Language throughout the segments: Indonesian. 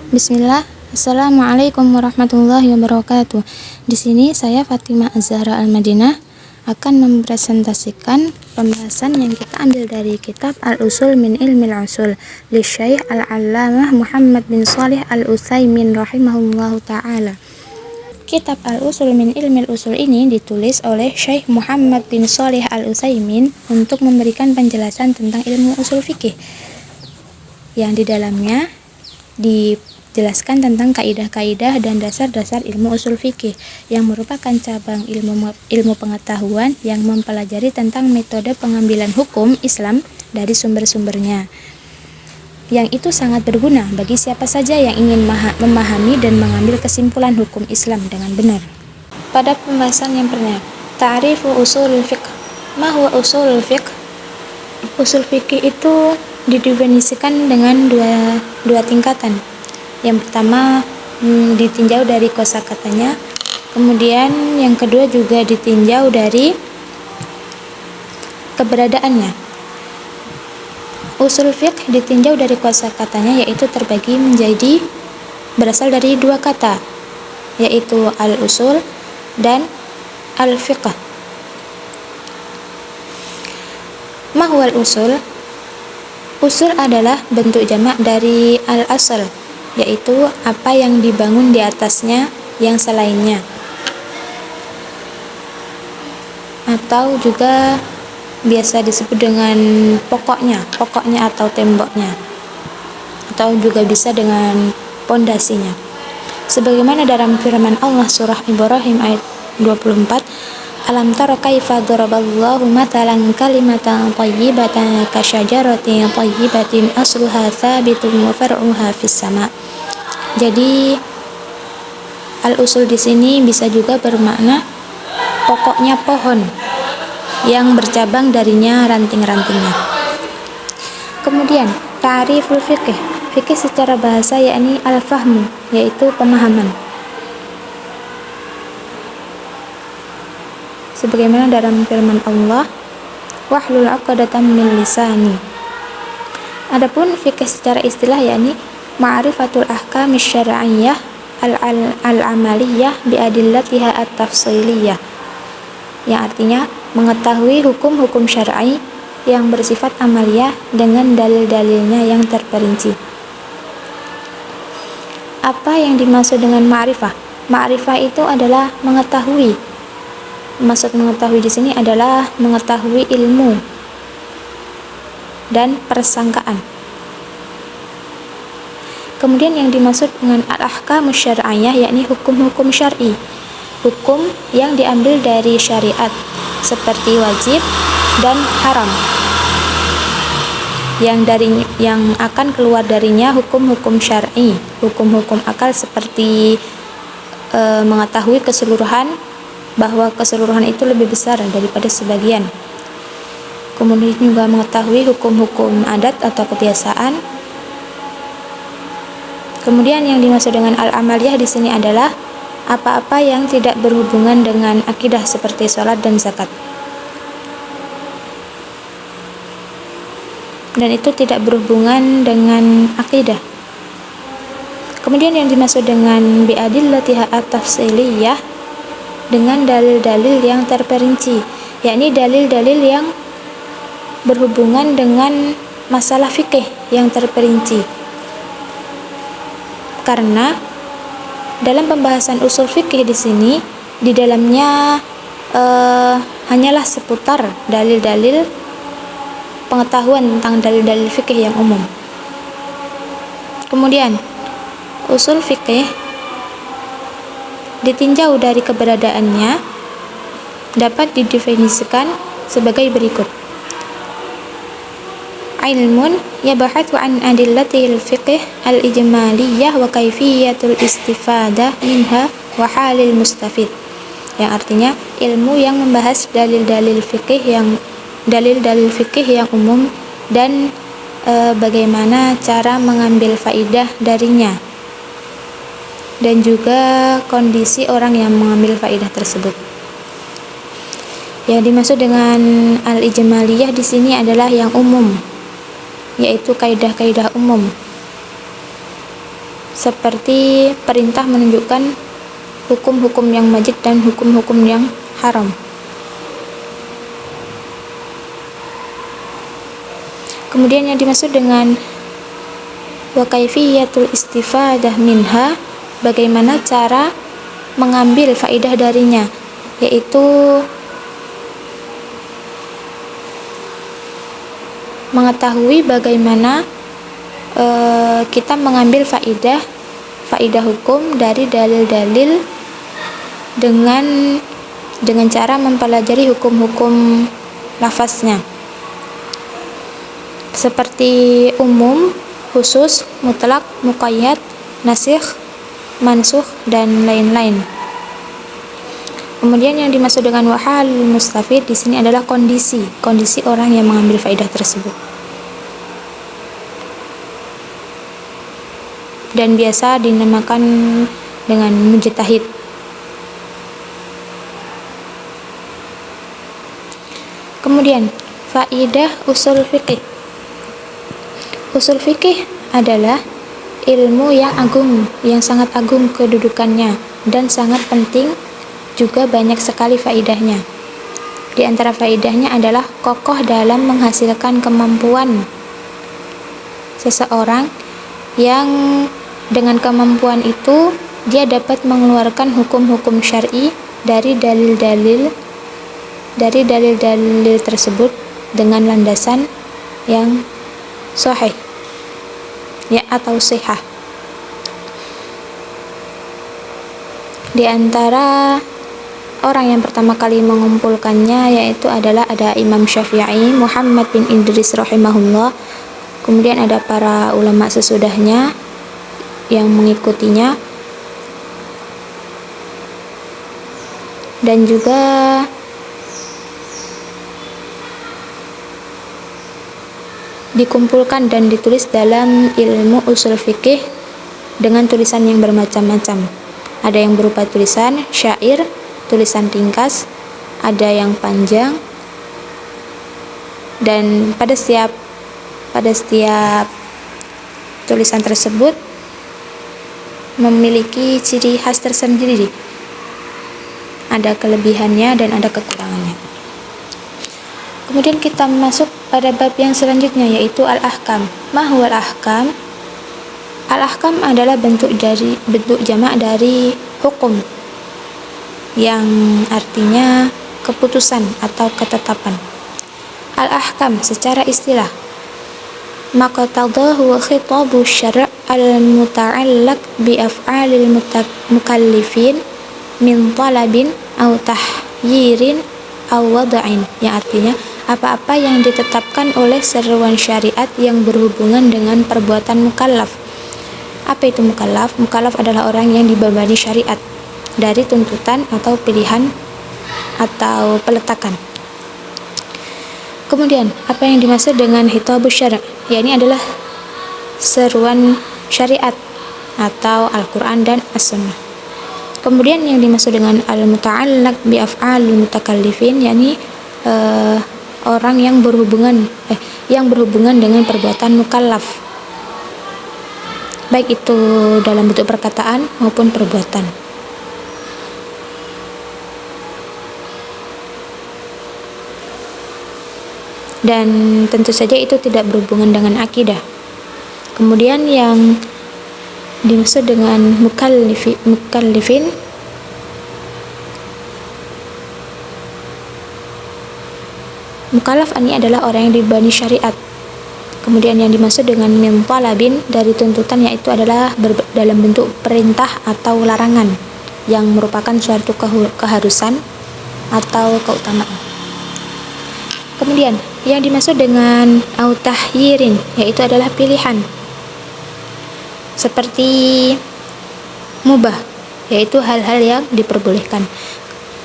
Bismillah, Assalamualaikum warahmatullahi wabarakatuh. Di sini saya Fatimah Az-Zahra Al-Madinah akan mempresentasikan pembahasan yang kita ambil dari kitab Al-Usul min Ilmil Usul li Syekh Al-Allamah Muhammad bin Shalih Al-Utsaimin rahimahullahu ta'ala. Kitab Al-Usul min Ilmil Usul ini ditulis oleh Syekh Muhammad bin Shalih Al-Utsaimin untuk memberikan penjelasan tentang ilmu usul fikih, yang di dalamnya dijelaskan tentang kaidah-kaidah dan dasar-dasar ilmu usul fikih yang merupakan cabang ilmu pengetahuan yang mempelajari tentang metode pengambilan hukum Islam dari sumber-sumbernya, yang itu sangat berguna bagi siapa saja yang ingin memahami dan mengambil kesimpulan hukum Islam dengan benar. Pada pembahasan yang pertama, ta'rifu usulul fiqh. Ma huwa usulul fiqh? Usul fikih itu didefinisikan dengan dua tingkatan. Yang pertama ditinjau dari kosakatanya, kemudian yang kedua juga ditinjau dari keberadaannya. Usul fiqh ditinjau dari kosakatanya, yaitu terbagi menjadi berasal dari dua kata, yaitu al-usul dan al-fiqh. Ma huwal usul? Usul adalah bentuk jamak dari al-asl, yaitu apa yang dibangun di atasnya yang selainnya, atau juga biasa disebut dengan pokoknya atau temboknya, atau juga bisa dengan pondasinya. Sebagaimana dalam firman Allah surah Ibrahim ayat 24, Alam tara kaifa daraballahu matalan kalimatan thayyibatan kasyajaratin thayyibatin asluha tsabitun wa far'uha fis sama. Jadi al-usul di sini bisa juga bermakna pokoknya pohon yang bercabang darinya ranting-rantingnya. Kemudian ta'riful fiqh. Fikih secara bahasa yakni al-fahmu, yaitu pemahaman. Sebagaimana dalam firman Allah, wahlul 'uqdatam min lisani. Adapun fikih secara istilah yakni ma'rifatul ahkam syar'iyyah al-amaliyah bi adillatiha at-tafsiliyah, yang artinya mengetahui hukum-hukum syar'i yang bersifat amaliyah dengan dalil-dalilnya yang terperinci. Apa yang dimaksud dengan ma'rifah? Ma'rifah itu adalah mengetahui. Maksud mengetahui di sini adalah mengetahui ilmu dan persangkaan. Kemudian yang dimaksud dengan al-ahkamus syar'iyyah yakni hukum-hukum syar'i, hukum yang diambil dari syariat seperti wajib dan haram, yang akan keluar darinya hukum-hukum syar'i, hukum-hukum akal seperti mengetahui keseluruhan, bahwa keseluruhan itu lebih besar daripada sebagian. Kemudian juga mengetahui hukum-hukum adat atau kebiasaan. Kemudian yang dimaksud dengan al-amaliyah di sini adalah apa-apa yang tidak berhubungan dengan akidah seperti sholat dan zakat. Dan itu tidak berhubungan dengan akidah. Kemudian yang dimaksud dengan bi'adillatiha at-tafsiliyah, dengan dalil-dalil yang terperinci, yakni dalil-dalil yang berhubungan dengan masalah fikih yang terperinci. Karena dalam pembahasan usul fikih di sini, di dalamnya hanyalah seputar dalil-dalil pengetahuan tentang dalil-dalil fikih yang umum. Kemudian usul fikih ditinjau dari keberadaannya dapat didefinisikan sebagai berikut. Ilmun yabhathu an adillatil fiqh al-ijmaliyah wa kaifiyatul istifadah minha wa halil mustafid, yang artinya ilmu yang membahas dalil-dalil fikih yang umum dan bagaimana cara mengambil faidah darinya, dan juga kondisi orang yang mengambil faidah tersebut. Yang dimaksud dengan al-ijmaliyah di sini adalah yang umum, yaitu kaidah-kaidah umum seperti perintah menunjukkan hukum-hukum yang wajib dan hukum-hukum yang haram. Kemudian yang dimaksud dengan wa kaifiyatul istifadah minha, bagaimana cara mengambil faidah darinya, yaitu mengetahui bagaimana kita mengambil faidah hukum dari dalil-dalil dengan cara mempelajari hukum-hukum lafaznya, seperti umum, khusus, mutlak, muqayyad, nasikh, mansukh, dan lain-lain. Kemudian yang dimaksud dengan wahal mustafid di sini adalah kondisi orang yang mengambil faidah tersebut. Dan biasa dinamakan dengan mujtahid. Kemudian faidah usul fikih. Usul fikih adalah ilmu yang agung, yang sangat agung kedudukannya dan sangat penting, juga banyak sekali faidahnya. Di antara faidahnya adalah kokoh dalam menghasilkan kemampuan seseorang yang dengan kemampuan itu dia dapat mengeluarkan hukum-hukum syar'i dari dalil-dalil tersebut dengan landasan yang sahih ya atau sihah. Di antara orang yang pertama kali mengumpulkannya yaitu adalah ada Imam Syafi'i, Muhammad bin Idris rahimahullah. Kemudian ada para ulama sesudahnya yang mengikutinya, dan juga dikumpulkan dan ditulis dalam ilmu usul fikih dengan tulisan yang bermacam-macam. Ada yang berupa tulisan syair, tulisan ringkas, ada yang panjang, dan pada setiap tulisan tersebut memiliki ciri khas tersendiri. Ada kelebihannya dan ada kekurangannya. Kemudian kita masuk pada bab yang selanjutnya, yaitu al-ahkam. Ma huwal ahkam? Al-ahkam adalah bentuk jamak dari hukum, yang artinya keputusan atau ketetapan. Al-ahkam secara istilah maqtadahu khitabu syara' al-muta'allaq bi af'alil mukallifin min talabin aw tahyirin aw wada'in, yang artinya apa-apa yang ditetapkan oleh seruan syariat yang berhubungan dengan perbuatan mukallaf. Apa itu mukallaf? Mukallaf adalah orang yang dibebani syariat dari tuntutan atau pilihan atau peletakan. Kemudian, apa yang dimaksud dengan hitabus syara'? Ya, ini adalah seruan syariat atau Al-Quran dan As-Sunnah. Kemudian yang dimaksud dengan al-muta'allaq bi af'alil mutakallifin, yakni orang yang berhubungan dengan perbuatan mukallaf, baik itu dalam bentuk perkataan maupun perbuatan. Dan tentu saja itu tidak berhubungan dengan akidah. Kemudian yang dimaksud dengan mukallifin, mukallaf ini adalah orang yang dibebani syariat. Kemudian yang dimaksud dengan min talabin, dari tuntutan, yaitu adalah dalam bentuk perintah atau larangan yang merupakan suatu keharusan atau keutamaan. Kemudian yang dimaksud dengan au tahyirin, yaitu adalah pilihan, seperti mubah, yaitu hal-hal yang diperbolehkan.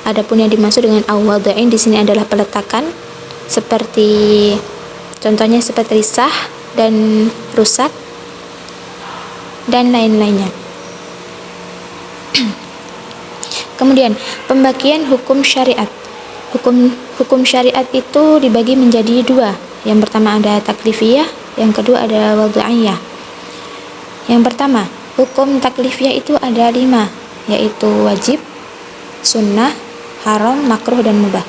Adapun yang dimaksud dengan au wada'in di sini adalah peletakan, seperti contohnya seperti sah dan rusak dan lain-lainnya. Kemudian pembagian hukum syariat. Hukum syariat itu dibagi menjadi dua. Yang pertama ada taklifiyah, yang kedua ada wad'iyah. Yang pertama, Hukum taklifiyah itu ada 5, yaitu wajib, sunnah, haram, makruh, dan mubah.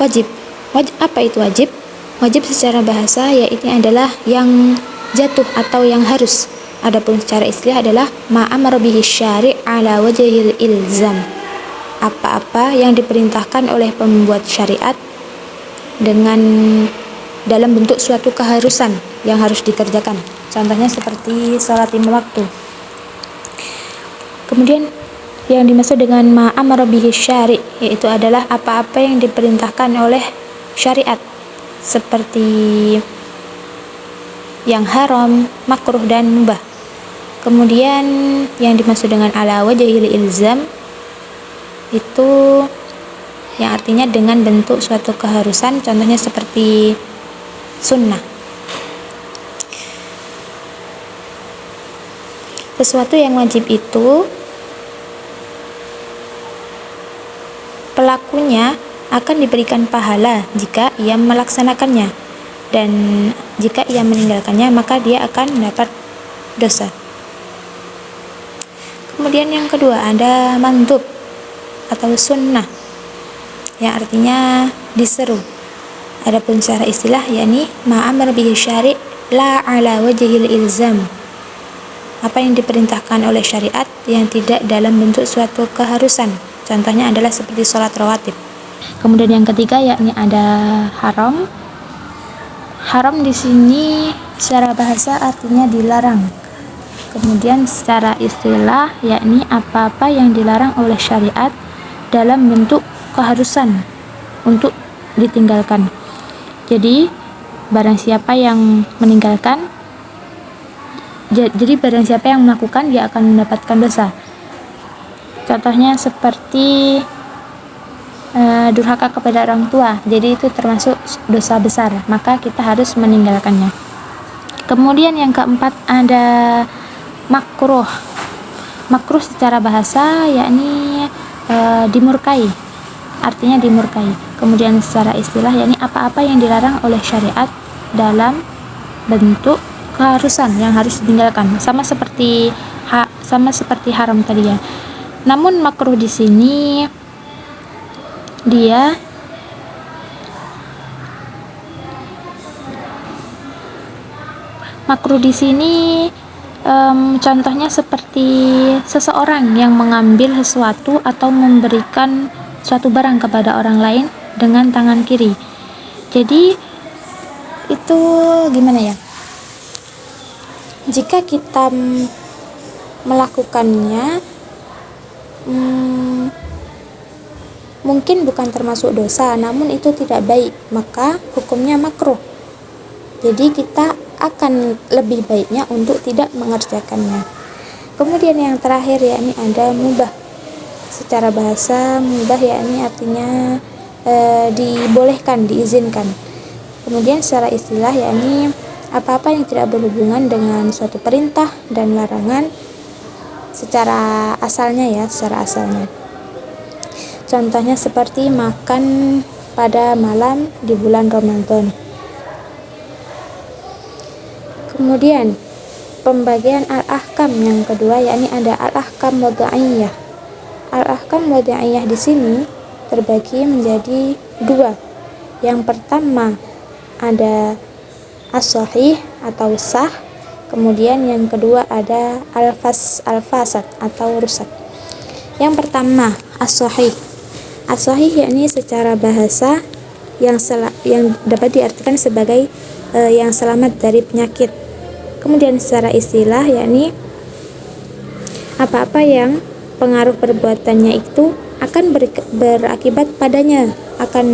Wajib. Apa itu wajib? Wajib secara bahasa yaitu adalah yang jatuh atau yang harus. Adapun secara istilah adalah ma'amara bihi syari' ala wajhil ilzam. Apa-apa yang diperintahkan oleh pembuat syariat dengan dalam bentuk suatu keharusan yang harus dikerjakan. Contohnya seperti salat 5 waktu. Kemudian yang dimaksud dengan ma'amara bihi syari' yaitu adalah apa-apa yang diperintahkan oleh syariat seperti yang haram, makruh, dan mubah. Kemudian yang dimaksud dengan ala wajhil ilzam itu yang artinya dengan bentuk suatu keharusan, contohnya seperti sunnah. Sesuatu yang wajib itu pelakunya akan diberikan pahala jika ia melaksanakannya, dan jika ia meninggalkannya maka dia akan mendapat dosa. Kemudian yang kedua ada mandub atau sunnah yang artinya diseru. Adapun secara istilah yakni ma'amar bihi syari' la ala wajhil ilzam. Apa yang diperintahkan oleh syariat yang tidak dalam bentuk suatu keharusan. Contohnya adalah seperti sholat rawatib. Kemudian yang ketiga yakni ada haram. Haram di sini secara bahasa artinya dilarang. Kemudian secara istilah yakni apa-apa yang dilarang oleh syariat dalam bentuk keharusan untuk ditinggalkan. Jadi barang siapa yang meninggalkan, jadi barang siapa yang melakukan dia akan mendapatkan dosa. Contohnya seperti durhaka kepada orang tua, jadi itu termasuk dosa besar, maka kita harus meninggalkannya. Kemudian yang keempat ada makruh. Makruh secara bahasa yakni dimurkai, artinya dimurkai. Kemudian secara istilah yakni apa-apa yang dilarang oleh syariat dalam bentuk keharusan yang harus ditinggalkan, sama seperti haram tadi ya. Namun makruh di sini dia contohnya seperti seseorang yang mengambil sesuatu atau memberikan suatu barang kepada orang lain dengan tangan kiri. Jadi itu gimana ya? Jika kita melakukannya mungkin bukan termasuk dosa, namun itu tidak baik, maka hukumnya makruh. Jadi kita akan lebih baiknya untuk tidak mengerjakannya. Kemudian yang terakhir yakni ada mubah. Secara bahasa mubah yakni artinya dibolehkan, diizinkan. Kemudian secara istilah yakni apa-apa yang tidak berhubungan dengan suatu perintah dan larangan secara asalnya. Contohnya seperti makan pada malam di bulan Ramadan. Kemudian pembagian al-ahkam yang kedua yakni ada al-ahkam wad'iyah. Al-ahkam wad'iyah di sini terbagi menjadi 2. Yang pertama ada as-sahih atau sah. Kemudian yang kedua ada al-fasad atau rusak. Yang pertama as-sahih. As-sahih yakni secara bahasa yang dapat diartikan sebagai yang selamat dari penyakit. Kemudian secara istilah yakni apa-apa yang pengaruh perbuatannya itu akan berakibat padanya, akan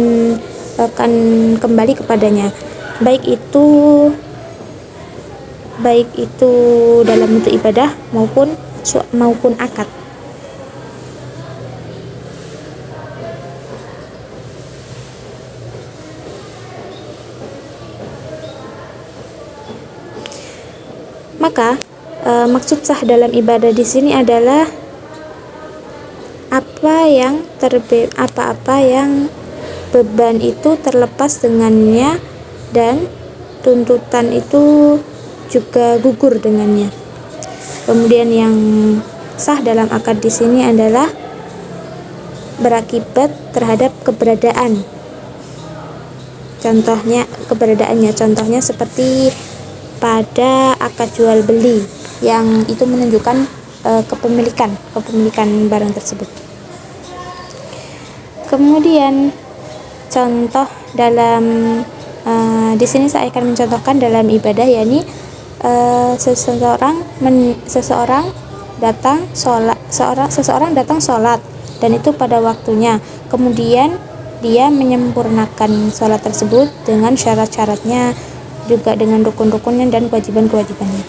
kembali kepadanya, baik itu dalam bentuk ibadah maupun akad. Maka maksud sah dalam ibadah di sini adalah apa-apa yang beban itu terlepas dengannya dan tuntutan itu juga gugur dengannya. Kemudian yang sah dalam akad di sini adalah berakibat terhadap keberadaan. Contohnya seperti pada akad jual beli yang itu menunjukkan kepemilikan barang tersebut. Kemudian contoh dalam di sini saya akan mencontohkan dalam ibadah, yakni seseorang datang sholat dan itu pada waktunya. Kemudian dia menyempurnakan sholat tersebut dengan syarat-syaratnya, juga dengan rukun-rukunnya dan kewajiban-kewajibannya.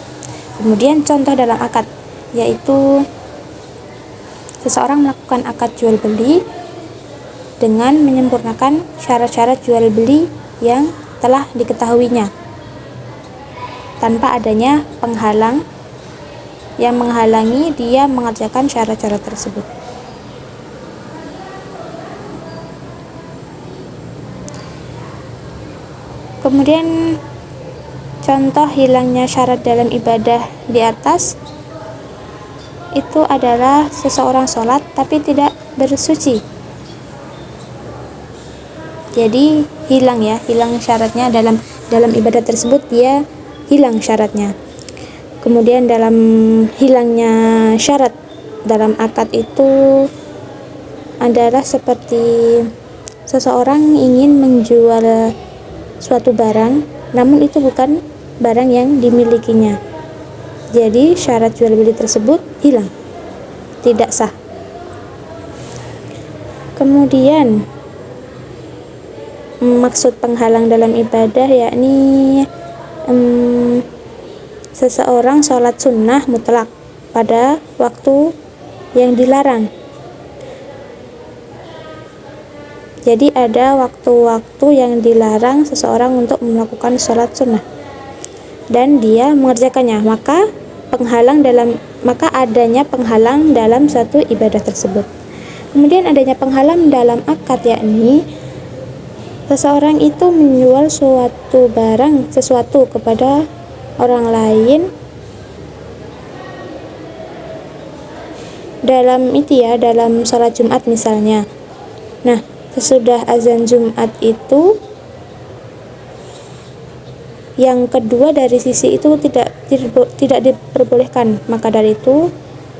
Kemudian contoh dalam akad, yaitu seseorang melakukan akad jual beli dengan menyempurnakan syarat-syarat jual beli yang telah diketahuinya, tanpa adanya penghalang yang menghalangi dia mengerjakan syarat-syarat tersebut. Kemudian contoh hilangnya syarat dalam ibadah di atas itu adalah seseorang sholat tapi tidak bersuci. Jadi hilang syaratnya dalam ibadah tersebut, dia hilang syaratnya. Kemudian dalam hilangnya syarat dalam akad itu adalah seperti seseorang ingin menjual suatu barang, namun itu bukan barang yang dimilikinya. Jadi syarat jual beli tersebut hilang, tidak sah. Kemudian maksud penghalang dalam ibadah yakni seseorang sholat sunnah mutlak pada waktu yang dilarang. Jadi ada waktu-waktu yang dilarang seseorang untuk melakukan sholat sunnah dan dia mengerjakannya, maka adanya penghalang dalam satu ibadah tersebut. Kemudian adanya penghalang dalam akad, yakni seseorang itu menjual sesuatu kepada orang lain dalam sholat Jumat misalnya. Nah, sesudah azan Jumat itu yang kedua dari sisi itu tidak diperbolehkan, maka dari itu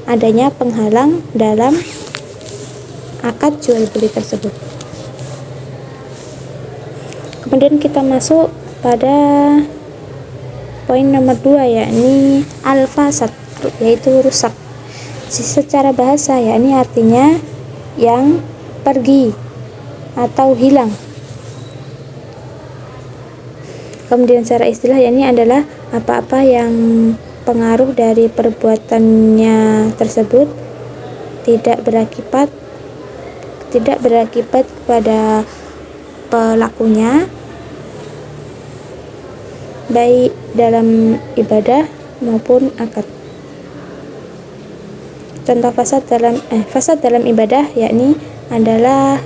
adanya penghalang dalam akad jual beli tersebut. Kemudian kita masuk pada poin nomor 2, yakni al-fasad, yaitu rusak. Secara bahasa yakni artinya yang pergi atau hilang. Kemudian secara istilah yakni adalah apa-apa yang pengaruh dari perbuatannya tersebut tidak berakibat kepada pelakunya, baik dalam ibadah maupun akad. Contoh fasad dalam ibadah yakni adalah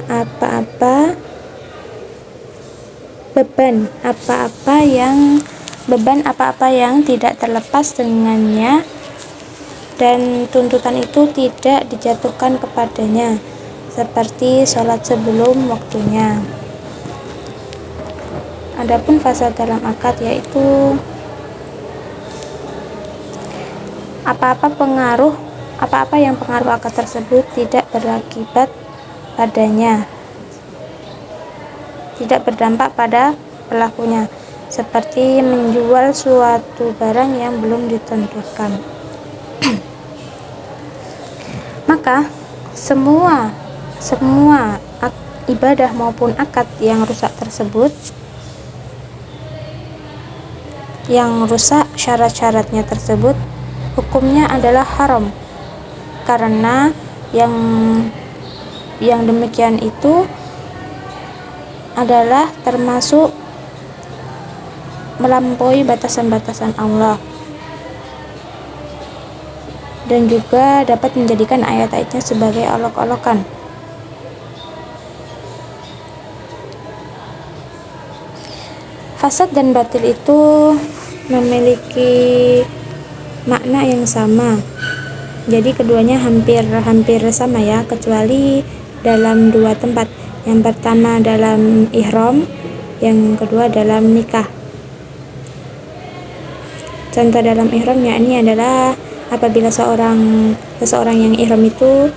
beban apa-apa yang tidak terlepas dengannya dan tuntutan itu tidak dijatuhkan kepadanya, seperti sholat sebelum waktunya. Adapun fasad dalam akad yaitu apa-apa yang pengaruh akad tersebut tidak berakibat padanya, tidak berdampak pada pelakunya, seperti menjual suatu barang yang belum ditentukan. Maka semua ibadah maupun akad yang rusak tersebut, yang rusak syarat-syaratnya tersebut, hukumnya adalah haram, karena yang demikian itu adalah termasuk melampaui batasan-batasan Allah dan juga dapat menjadikan ayat-ayatnya sebagai olok-olokan. Fasad dan batil itu memiliki makna yang sama. Jadi keduanya hampir sama ya, kecuali dalam dua tempat. Yang pertama dalam ihram, yang kedua dalam nikah. Contoh dalam ihram yakni adalah apabila seseorang yang ihram itu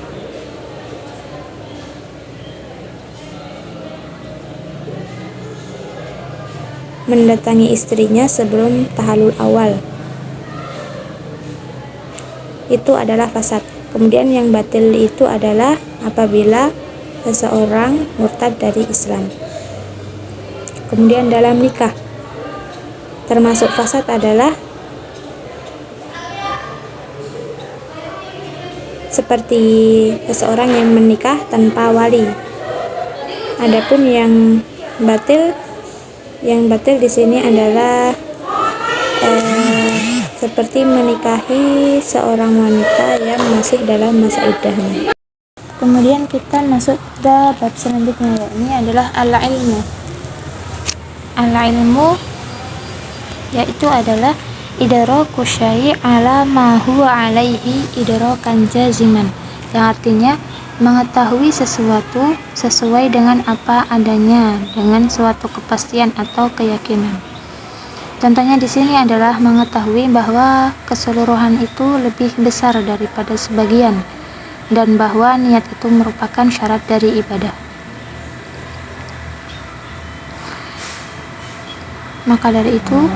mendatangi istrinya sebelum tahalul awal, itu adalah fasad. Kemudian yang batil itu adalah apabila seseorang murtad dari Islam. Kemudian dalam nikah termasuk fasad adalah seperti seseorang yang menikah tanpa wali. Adapun yang batil di sini adalah seperti menikahi seorang wanita yang masih dalam masa iddahnya. Kemudian kita masuk ke bab selanjutnya, yakni adalah al-ilmu. Al-ilmu yaitu adalah idraku syai' ala ma huwa alaihi idrakan jaziman, yang artinya mengetahui sesuatu sesuai dengan apa adanya dengan suatu kepastian atau keyakinan. Contohnya di sini adalah mengetahui bahwa keseluruhan itu lebih besar daripada sebagian, dan bahwa niat itu merupakan syarat dari ibadah. Maka dari itu,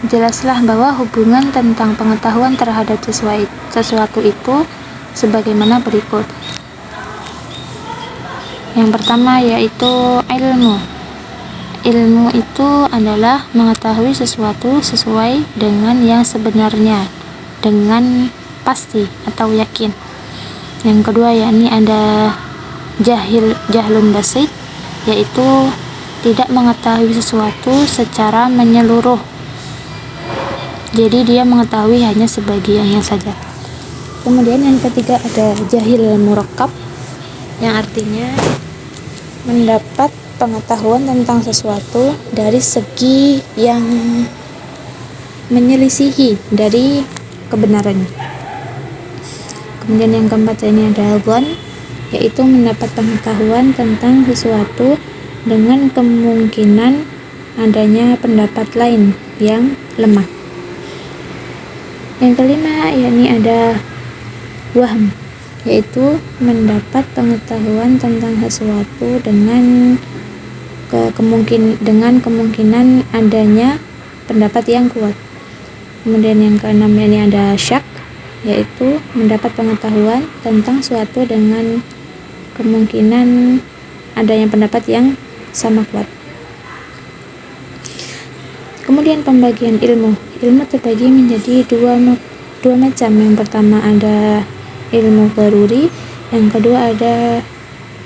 jelaslah bahwa hubungan tentang pengetahuan terhadap sesuatu itu sebagaimana berikut. Yang pertama yaitu ilmu. Ilmu itu adalah mengetahui sesuatu sesuai dengan yang sebenarnya, dengan pasti atau yakin. Yang kedua yakni ada jahlun basit, yaitu tidak mengetahui sesuatu secara menyeluruh. Jadi dia mengetahui hanya sebagiannya saja. Kemudian yang ketiga ada jahil murakkab, yang artinya mendapat pengetahuan tentang sesuatu dari segi yang menyelisihi dari kebenarannya. Kemudian yang keempat ini ada dzan, yaitu mendapat pengetahuan tentang sesuatu dengan kemungkinan adanya pendapat lain yang lemah. Yang kelima yakni ada wahm, yaitu mendapat pengetahuan tentang sesuatu dengan kemungkinan adanya pendapat yang kuat. Kemudian yang keenam yakni ada syak, yaitu mendapat pengetahuan tentang suatu dengan kemungkinan adanya pendapat yang sama kuat. Kemudian pembagian ilmu terbagi menjadi dua macam. Yang pertama ada ilmu daruri, yang kedua ada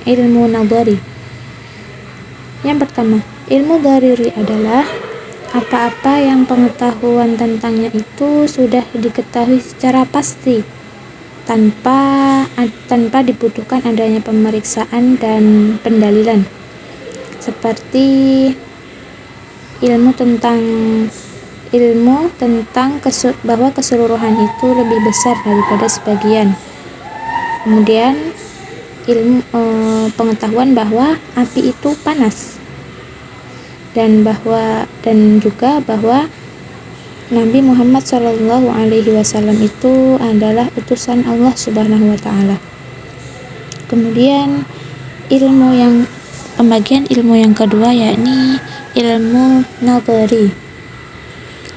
ilmu nadhari. Yang pertama, ilmu daruri adalah apa-apa yang pengetahuan tentangnya itu sudah diketahui secara pasti tanpa dibutuhkan adanya pemeriksaan dan pendalilan, seperti ilmu tentang bahwa keseluruhan itu lebih besar daripada sebagian. Kemudian pengetahuan bahwa api itu panas, dan juga bahwa Nabi Muhammad SAW itu adalah utusan Allah Subhanahu wa taala. Kemudian pembagian ilmu yang kedua yakni ilmu nadhari.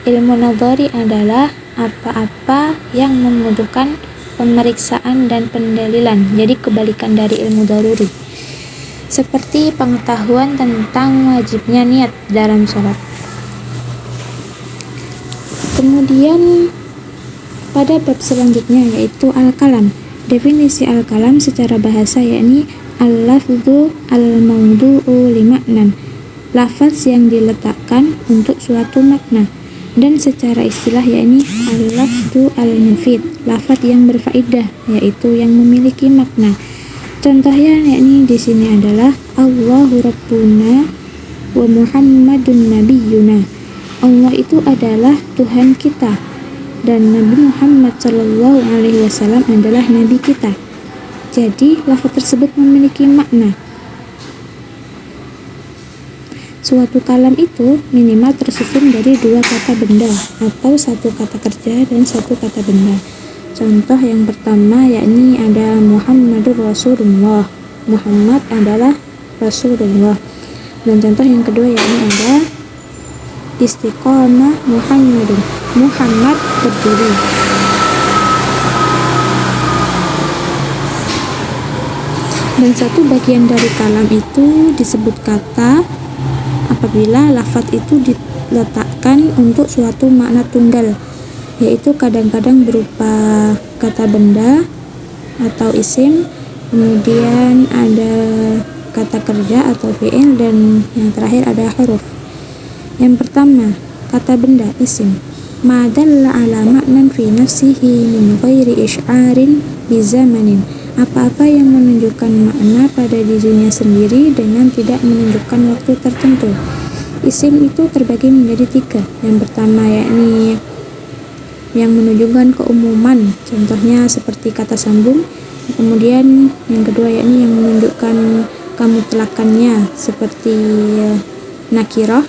Ilmu nadhari adalah apa-apa yang membutuhkan pemeriksaan dan pendalilan, jadi kebalikan dari ilmu daruri, seperti pengetahuan tentang wajibnya niat dalam sholat. Kemudian pada bab selanjutnya yaitu al-kalam. Definisi al-kalam secara bahasa yakni al-lafdhu al-mawdu'u li ma'nan, lafaz yang diletakkan untuk suatu makna. Dan secara istilah yakni al-lafdhu al-mufid, lafaz yang berfaedah, yaitu yang memiliki makna. Contohnya yakni di sini adalah Allahu Rabbuna wa Muhammadun Nabiyyuna. Allah itu adalah Tuhan kita dan Nabi Muhammad SAW adalah Nabi kita. Jadi lafaz tersebut memiliki makna. Suatu kalam itu minimal tersusun dari 2 kata benda atau 1 kata kerja dan 1 kata benda. Contoh yang pertama yakni ada Muhammadur Rasulullah. Muhammad adalah Rasulullah. Dan contoh yang kedua yakni ada istiqamah Muhammadun. Muhammad berdiri. Dan satu bagian dari kalam itu disebut kata apabila lafaz itu diletakkan untuk suatu makna tunggal, yaitu kadang-kadang berupa kata benda atau isim, kemudian ada kata kerja atau fi'il, dan yang terakhir ada huruf. Yang pertama, kata benda isim. Ma dalla ala ma'nan fi nafsihi min ghairi isy'arin bi zamanin. Apa-apa yang menunjukkan makna pada dirinya sendiri dengan tidak menunjukkan waktu tertentu. Isim itu terbagi menjadi 3. Yang pertama yakni yang menunjukkan keumuman, contohnya seperti kata sambung. Kemudian yang kedua yakni yang menunjukkan kemutlakannya seperti nakirah.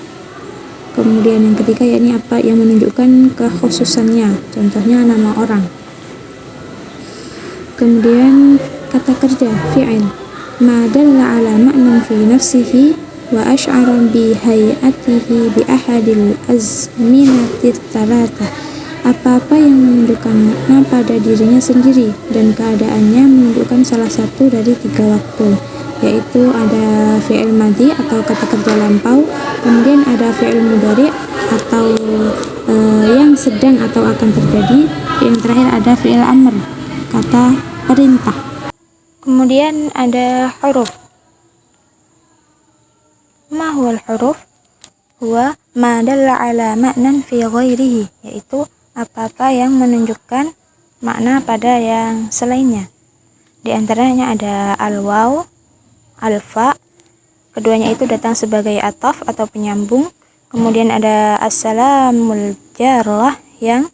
Kemudian yang ketiga yakni apa yang menunjukkan kekhususannya, contohnya nama orang. Kemudian kata kerja fi'il. Ma dalla ala ma'nan fi nafsihi wa asy'ara bi hay'atihi bi ahadil azminati tsalatsa. Apa-apa yang menunjukkan makna pada dirinya sendiri dan keadaannya menunjukkan salah satu dari 3 waktu, yaitu ada fi'il madhi atau kata kerja lampau, kemudian ada fi'il mudhari atau yang sedang atau akan terjadi, yang terakhir ada fi'il amr, kata perintah. Kemudian ada huruf. Ma huwal huruf? Huwa ma dalla ala ma'nan fi ghairihi, yaitu apa-apa yang menunjukkan makna pada yang selainnya. Di antaranya ada al-waw, al-fa, keduanya itu datang sebagai ataf atau penyambung. Kemudian ada as-salamul jarrah yang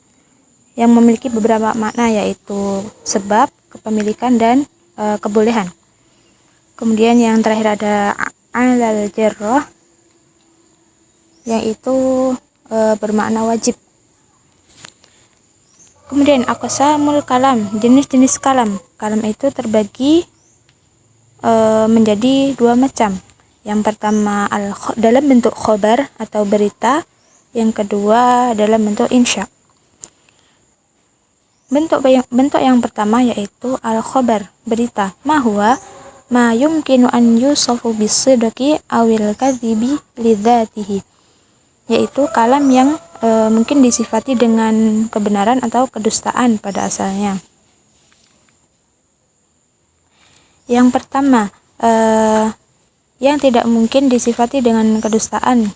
memiliki beberapa makna, yaitu sebab, kepemilikan, dan kebolehan. Kemudian yang terakhir ada alal jarrah yang itu bermakna wajib. Kemudian aqsamul kalam, jenis-jenis kalam. Kalam itu terbagi menjadi 2 macam. Yang pertama dalam bentuk khobar atau berita, yang kedua dalam bentuk insya. Bentuk yang pertama yaitu al-khobar, berita. Ma huwa ma yumkinu an yusafu bis-sidqi awil kadhibi lidzatihi, yaitu kalam yang mungkin disifati dengan kebenaran atau kedustaan pada asalnya. Yang pertama yang tidak mungkin disifati dengan kedustaan,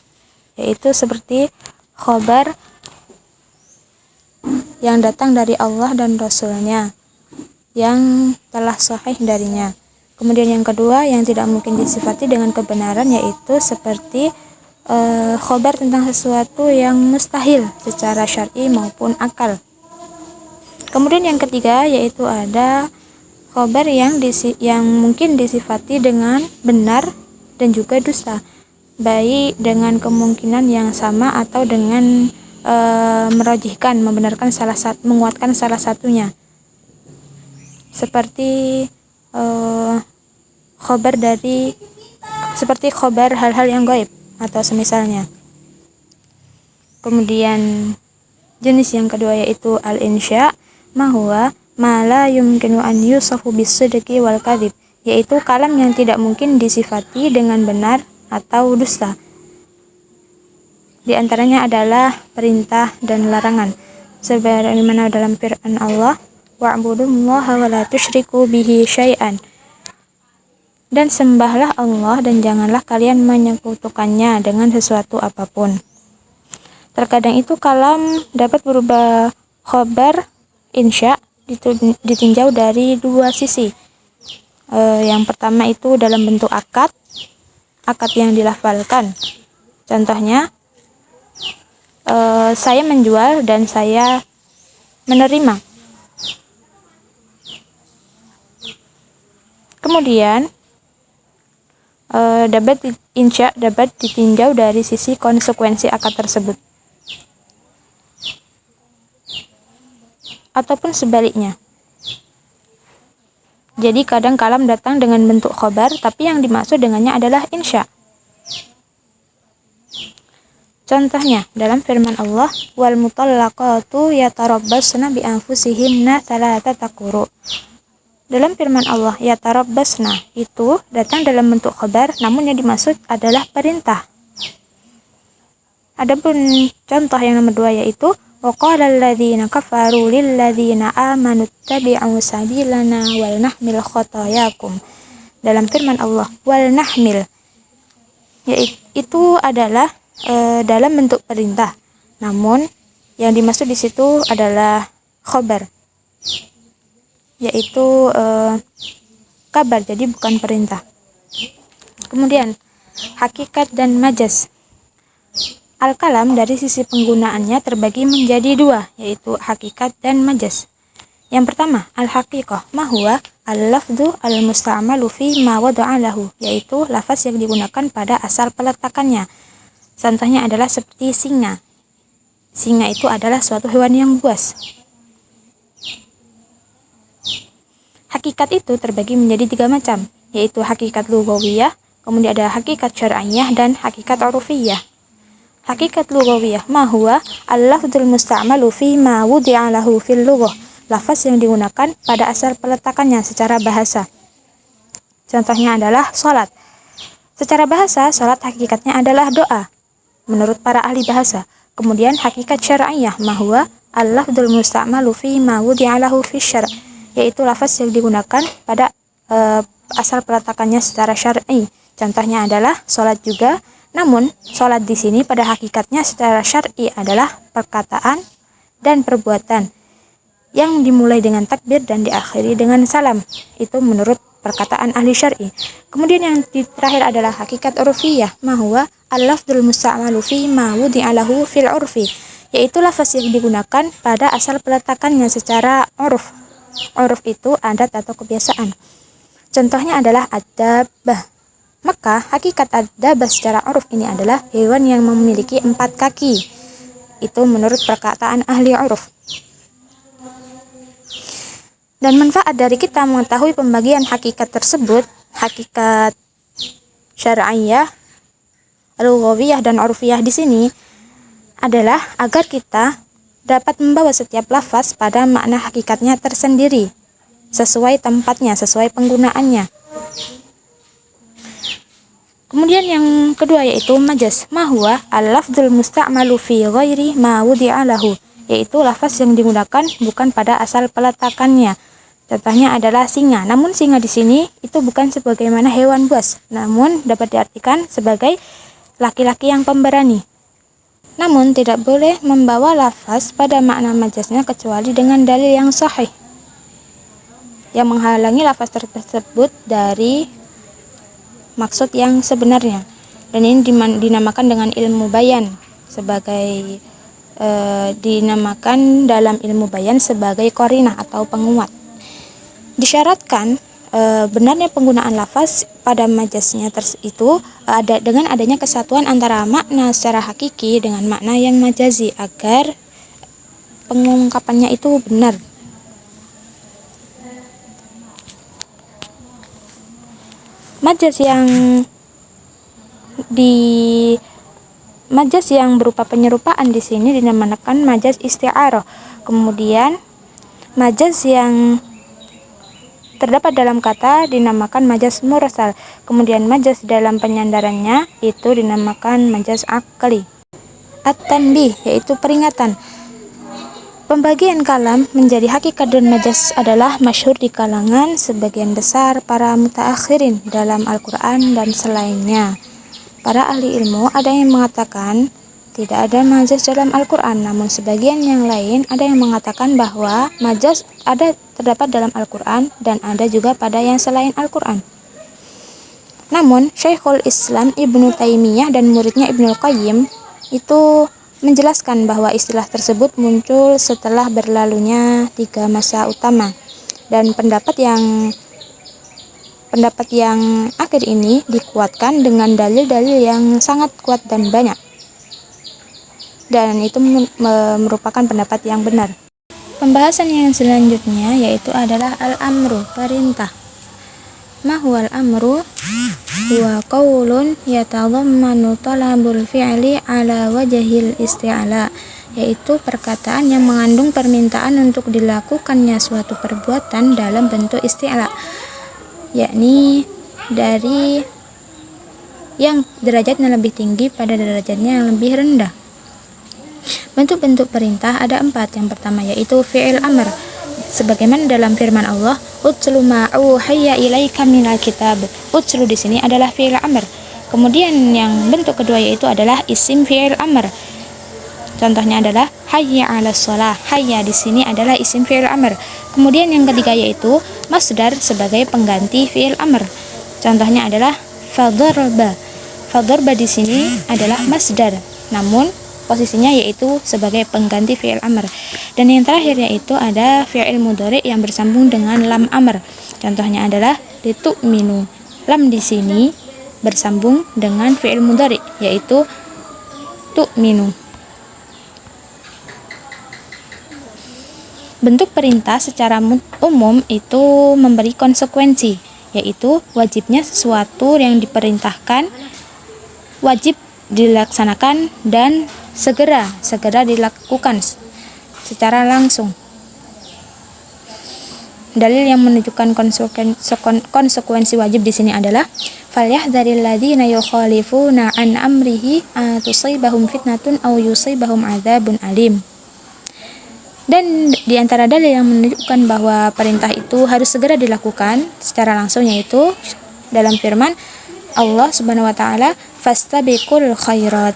yaitu seperti khobar yang datang dari Allah dan Rasulnya yang telah sahih darinya. Kemudian yang kedua yang tidak mungkin disifati dengan kebenaran, yaitu seperti khobar tentang sesuatu yang mustahil secara syar'i maupun akal. Kemudian yang ketiga yaitu ada khobar yang mungkin disifati dengan benar dan juga dusta, baik dengan kemungkinan yang sama atau dengan merajihkan, membenarkan menguatkan salah satunya, seperti khobar hal-hal yang gaib atau semisalnya. Kemudian jenis yang kedua yaitu al-insya. Ma huwa ma la yumkinu an yusafu bis-sidqi wal kadhib, yaitu kalam yang tidak mungkin disifati dengan benar atau dusta. Di antaranya adalah perintah dan larangan, sebagaimana dalam firman Allah, wa'budullaha wa la tusyriku bihi syai'an, dan sembahlah Allah dan janganlah kalian menyekutukannya dengan sesuatu apapun. Terkadang itu kalam dapat berubah khobar, insya, ditinjau dari 2 sisi. Yang pertama itu dalam bentuk akad yang dilafalkan. Contohnya, saya menjual dan saya menerima. Kemudian insya dapat ditinjau dari sisi konsekuensi akad tersebut, ataupun sebaliknya. Jadi kadang kalam datang dengan bentuk khobar, tapi yang dimaksud dengannya adalah insya. Contohnya dalam firman Allah, wal mutallaqatu yatarabbasna bi anfusihinna thalathata quru. Dalam firman Allah, yatarabbasna itu datang dalam bentuk khabar, namun yang dimaksud adalah perintah. Adapun contoh yang nomor 2 yaitu waqala alladzina kafaru lil ladzina amanu tabi'u sabilana wal nahmil khotayakum. Dalam firman Allah, wal nahmil, yaitu adalah dalam bentuk perintah, namun yang dimaksud di situ adalah khabar, yaitu kabar, jadi bukan perintah. Kemudian hakikat dan majaz. Al-kalam dari sisi penggunaannya terbagi menjadi 2, yaitu hakikat dan majaz. Yang pertama, al-haqiqah, ma huwa al-lafdhu al-musta'malu fi ma wada'a lahu, yaitu lafaz yang digunakan pada asal peletakannya. Contohnya adalah seperti singa. Singa itu adalah suatu hewan yang buas. Hakikat itu terbagi menjadi 3 macam, yaitu hakikat lughawiyah, kemudian ada hakikat syar'iyyah, dan hakikat urufiyah. Hakikat lughawiyah, ma huwa al-lafdzul musta'malu fi ma wudi'a lahu fil lughah, lafaz yang digunakan pada asal peletakannya secara bahasa. Contohnya adalah salat. Secara bahasa, salat hakikatnya adalah doa menurut para ahli bahasa. Kemudian hakikat syar'iyyah, ma huwa al-lafdzul musta'malu fi ma wudi'a lahu fi syar', yaitu lafaz yang digunakan pada asal peletakannya secara syar'i. Contohnya adalah salat juga. Namun, sholat di sini pada hakikatnya secara syar'i adalah perkataan dan perbuatan yang dimulai dengan takbir dan diakhiri dengan salam. Itu menurut perkataan ahli syar'i. Kemudian yang terakhir adalah hakikat urfiyah, ma huwa al-lafdzul musta'malu fi ma wudi'a lahu fil urfi, yaitu lafaz yang digunakan pada asal peletakannya secara uruf. Uruf itu adat atau kebiasaan. Contohnya adalah adabah. Maka hakikat adabah secara uruf ini adalah hewan yang memiliki 4 kaki. Itu menurut perkataan ahli uruf. Dan manfaat dari kita mengetahui pembagian hakikat tersebut, hakikat syar'iyyah, lughawiyah, dan urfiyah di sini adalah agar kita dapat membawa setiap lafaz pada makna hakikatnya tersendiri, sesuai tempatnya, sesuai penggunaannya. Kemudian yang kedua yaitu majaz, ma huwa al-lafdzul musta'malu fi ghairi ma wudi'a lahu, yaitu lafaz yang digunakan bukan pada asal peletakannya. Contohnya adalah singa. Namun singa di sini itu bukan sebagaimana hewan buas, namun dapat diartikan sebagai laki-laki yang pemberani. Namun tidak boleh membawa lafaz pada makna majaznya kecuali dengan dalil yang sahih yang menghalangi lafaz tersebut dari maksud yang sebenarnya, dan ini dinamakan dengan ilmu bayan sebagai dinamakan dalam ilmu bayan sebagai qarinah atau penguat. Disyaratkan benarnya penggunaan lafaz pada majaznya itu dengan adanya kesatuan antara makna secara hakiki dengan makna yang majazi agar pengungkapannya itu benar. Majaz yang berupa penyerupaan di sini dinamakan majaz isti'arah. Kemudian majaz yang terdapat dalam kata dinamakan majaz mursal. Kemudian majaz dalam penyandarannya itu dinamakan majaz aqli. At-tanbih, yaitu peringatan. Pembagian kalam menjadi hakikat dan majaz adalah masyhur di kalangan sebagian besar para mutaakhirin dalam Al-Quran dan selainnya. Para ahli ilmu ada yang mengatakan tidak ada majaz dalam Al-Quran, namun sebagian yang lain ada yang mengatakan bahwa majaz terdapat dalam Al-Quran dan ada juga pada yang selain Al-Quran. Namun Syekhul Islam Ibnu Taimiyah dan muridnya Ibnul Qayyim itu menjelaskan bahwa istilah tersebut muncul setelah berlalunya 3 masa utama, dan pendapat yang akhir ini dikuatkan dengan dalil-dalil yang sangat kuat dan banyak, dan itu merupakan pendapat yang benar. Pembahasan yang selanjutnya yaitu adalah al-amru, perintah. Ma huwal amru? Huwa qaulun yatadhammanu talabul fi'li ala wajhil isti'la, yaitu perkataan yang mengandung permintaan untuk dilakukannya suatu perbuatan dalam bentuk isti'la, yakni dari yang derajatnya lebih tinggi pada derajatnya yang lebih rendah. Bentuk-bentuk perintah ada 4. Yang pertama yaitu fi'il amr, sebagaimana dalam firman Allah, "Utslu ma uhiya ilaika minal kitab." Utslu di sini adalah fi'il amr. Kemudian yang bentuk kedua yaitu adalah isim fi'il amr. Contohnya adalah hayya 'alas shalah. Hayya di sini adalah isim fi'il amr. Kemudian yang ketiga yaitu masdar sebagai pengganti fi'il amr. Contohnya adalah fadarba. Fadarba di sini adalah masdar, namun posisinya yaitu sebagai pengganti fi'il amr. Dan yang terakhir yaitu ada fi'il mudhari yang bersambung dengan lam amr. Contohnya adalah litu'minu. Lam di sini bersambung dengan fi'il mudhari yaitu tu'minu. Bentuk perintah secara umum itu memberi konsekuensi, yaitu wajibnya sesuatu yang diperintahkan wajib dilaksanakan dan segera dilakukan secara langsung. Dalil yang menunjukkan konsekuensi wajib di sini adalah falyahdharil ladzina yukhalifuna an amrihi tusibahum fitnatun aw yusibahum adzabun alim. Dan di antara dalil yang menunjukkan bahwa perintah itu harus segera dilakukan secara langsung yaitu dalam firman Allah Subhanahu wa taala, fastabiqul khairat.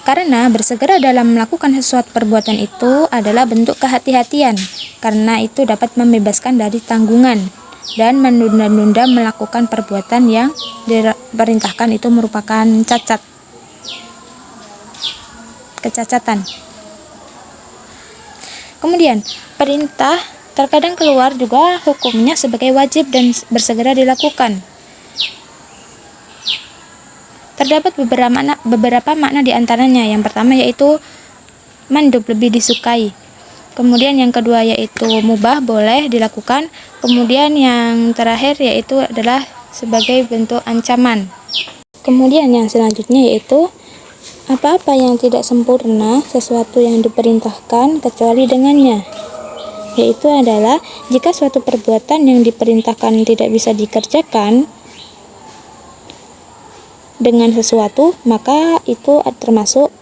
Karena bersegera dalam melakukan sesuatu perbuatan itu adalah bentuk kehati-hatian, karena itu dapat membebaskan dari tanggungan, dan menunda-nunda melakukan perbuatan yang diperintahkan itu merupakan kecacatan. Kemudian perintah terkadang keluar juga hukumnya sebagai wajib dan bersegera dilakukan. Terdapat beberapa makna di antaranya. Yang pertama yaitu mandub, lebih disukai. Kemudian yang kedua yaitu mubah, boleh dilakukan. Kemudian yang terakhir yaitu adalah sebagai bentuk ancaman. Kemudian yang selanjutnya yaitu apa-apa yang tidak sempurna sesuatu yang diperintahkan kecuali dengannya, yaitu adalah jika suatu perbuatan yang diperintahkan tidak bisa dikerjakan dengan sesuatu, maka itu termasuk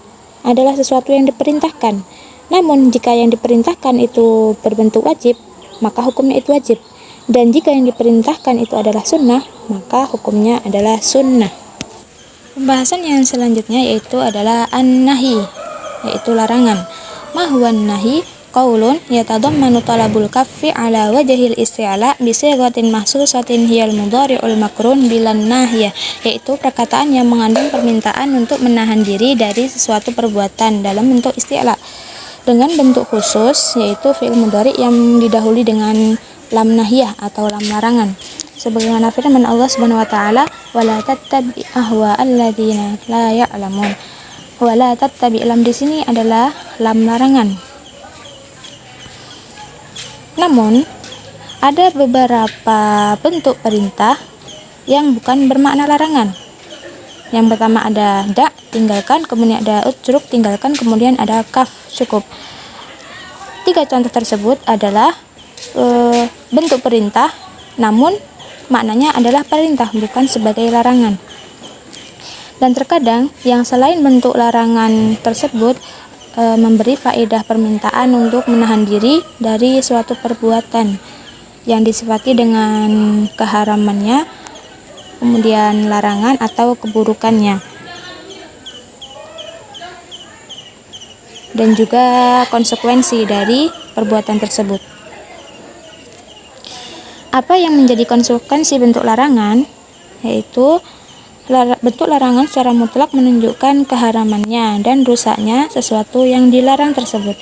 adalah sesuatu yang diperintahkan. Namun jika yang diperintahkan itu berbentuk wajib, maka hukumnya itu wajib. Dan jika yang diperintahkan itu adalah sunnah, maka hukumnya adalah sunnah. Pembahasan yang selanjutnya yaitu adalah an-nahi, yaitu larangan. Ma huwan nahi? Qaulun yatadammanu talabul kaffi ala wajhil isti'la bi sighatin mahsusatin hiyal mudhari'ul makrun bilan nahiyah, yaitu perkataan yang mengandung permintaan untuk menahan diri dari sesuatu perbuatan dalam bentuk isti'la dengan bentuk khusus, yaitu fi'il mudhari yang didahului dengan lam nahiyah atau lam larangan. Sebagaimana firman Allah Subhanahu wa taala, wala tattabi ahwa alladzina la ya'lamun. Wala tattabi, lam di sini adalah lam larangan. Namun, ada beberapa bentuk perintah yang bukan bermakna larangan. Yang pertama ada da, tinggalkan, kemudian ada utruk, tinggalkan, kemudian ada kaf, cukup. 3 contoh tersebut adalah bentuk perintah, namun maknanya adalah perintah, bukan sebagai larangan. Dan terkadang yang selain bentuk larangan tersebut memberi faedah permintaan untuk menahan diri dari suatu perbuatan yang disifati dengan keharamannya, kemudian larangan atau keburukannya, dan juga konsekuensi dari perbuatan tersebut. Apa yang menjadi konsekuensi bentuk larangan? Yaitu Bentuk larangan secara mutlak menunjukkan keharamannya dan rusaknya sesuatu yang dilarang tersebut.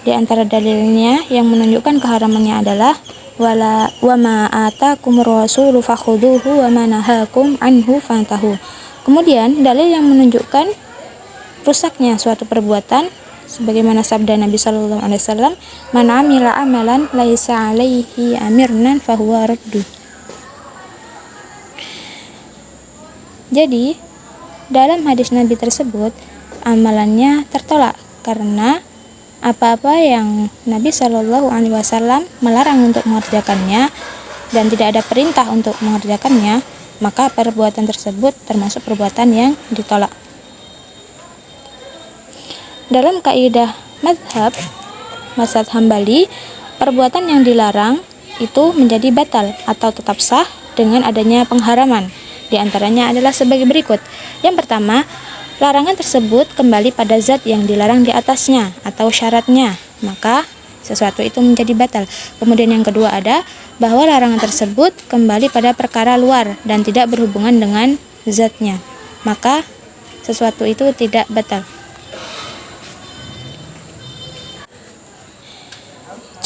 Di antara dalilnya yang menunjukkan keharamannya adalah wa ma atakumur rasulu fakhuduhu wa ma nahakum anhu fantahu. Kemudian dalil yang menunjukkan rusaknya suatu perbuatan sebagaimana sabda Nabi sallallahu alaihi wasallam, "Man 'amila amalan laisa 'alaihi amirnan fahuwa raddu." Jadi, dalam hadis Nabi tersebut, amalannya tertolak karena apa-apa yang Nabi Shallallahu Alaihi Wasallam melarang untuk mengerjakannya dan tidak ada perintah untuk mengerjakannya, maka perbuatan tersebut termasuk perbuatan yang ditolak. Dalam kaidah mazhab Hambali, perbuatan yang dilarang itu menjadi batal atau tetap sah dengan adanya pengharaman. Di antaranya adalah sebagai berikut. Yang pertama, larangan tersebut kembali pada zat yang dilarang di atasnya atau syaratnya, maka sesuatu itu menjadi batal. Kemudian yang kedua ada bahwa larangan tersebut kembali pada perkara luar dan tidak berhubungan dengan zatnya, maka sesuatu itu tidak batal.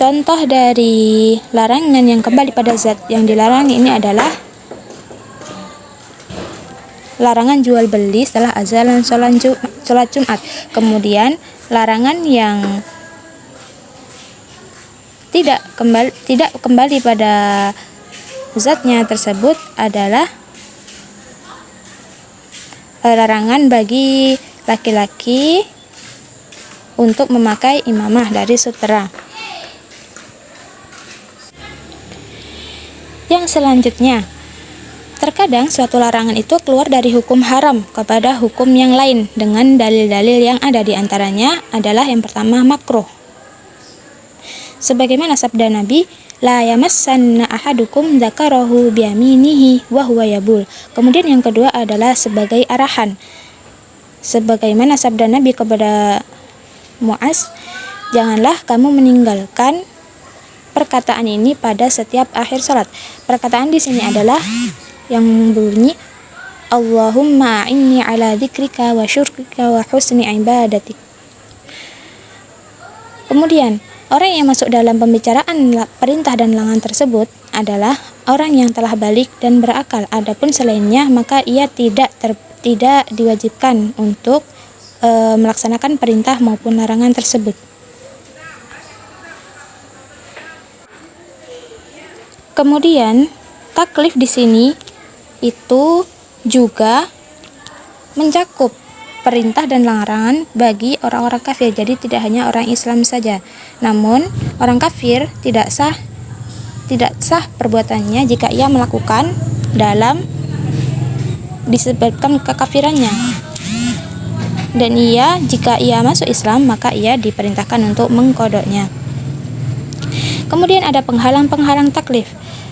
Contoh dari larangan yang kembali pada zat yang dilarang ini adalah larangan jual beli setelah azan sholat Jumat. Kemudian larangan yang tidak kembali pada zatnya tersebut adalah larangan bagi laki-laki untuk memakai imamah dari sutera. Yang selanjutnya, terkadang suatu larangan itu keluar dari hukum haram kepada hukum yang lain dengan dalil-dalil yang ada, di antaranya adalah yang pertama makruh. Sebagaimana sabda Nabi, la yamassanna ahadukum dzakarahu biyaminihi wa huwa yabul. Kemudian yang kedua adalah sebagai arahan. Sebagaimana sabda Nabi kepada Muaz, janganlah kamu meninggalkan perkataan ini pada setiap akhir salat. Perkataan di sini adalah yang bunyi Allahumma inni ala dzikrika wa syukrika wa husni ibadatik. Kemudian orang yang masuk dalam pembicaraan perintah dan larangan tersebut adalah orang yang telah balik dan berakal. Adapun selainnya maka ia tidak diwajibkan untuk melaksanakan perintah maupun larangan tersebut. Kemudian taklif di sini itu juga mencakup perintah dan larangan bagi orang-orang kafir. Jadi tidak hanya orang Islam saja. Namun orang kafir tidak sah perbuatannya jika ia melakukan dalam disebabkan kekafirannya. Dan jika ia masuk Islam maka ia diperintahkan untuk mengkodoknya. Kemudian ada penghalang-penghalang taklif.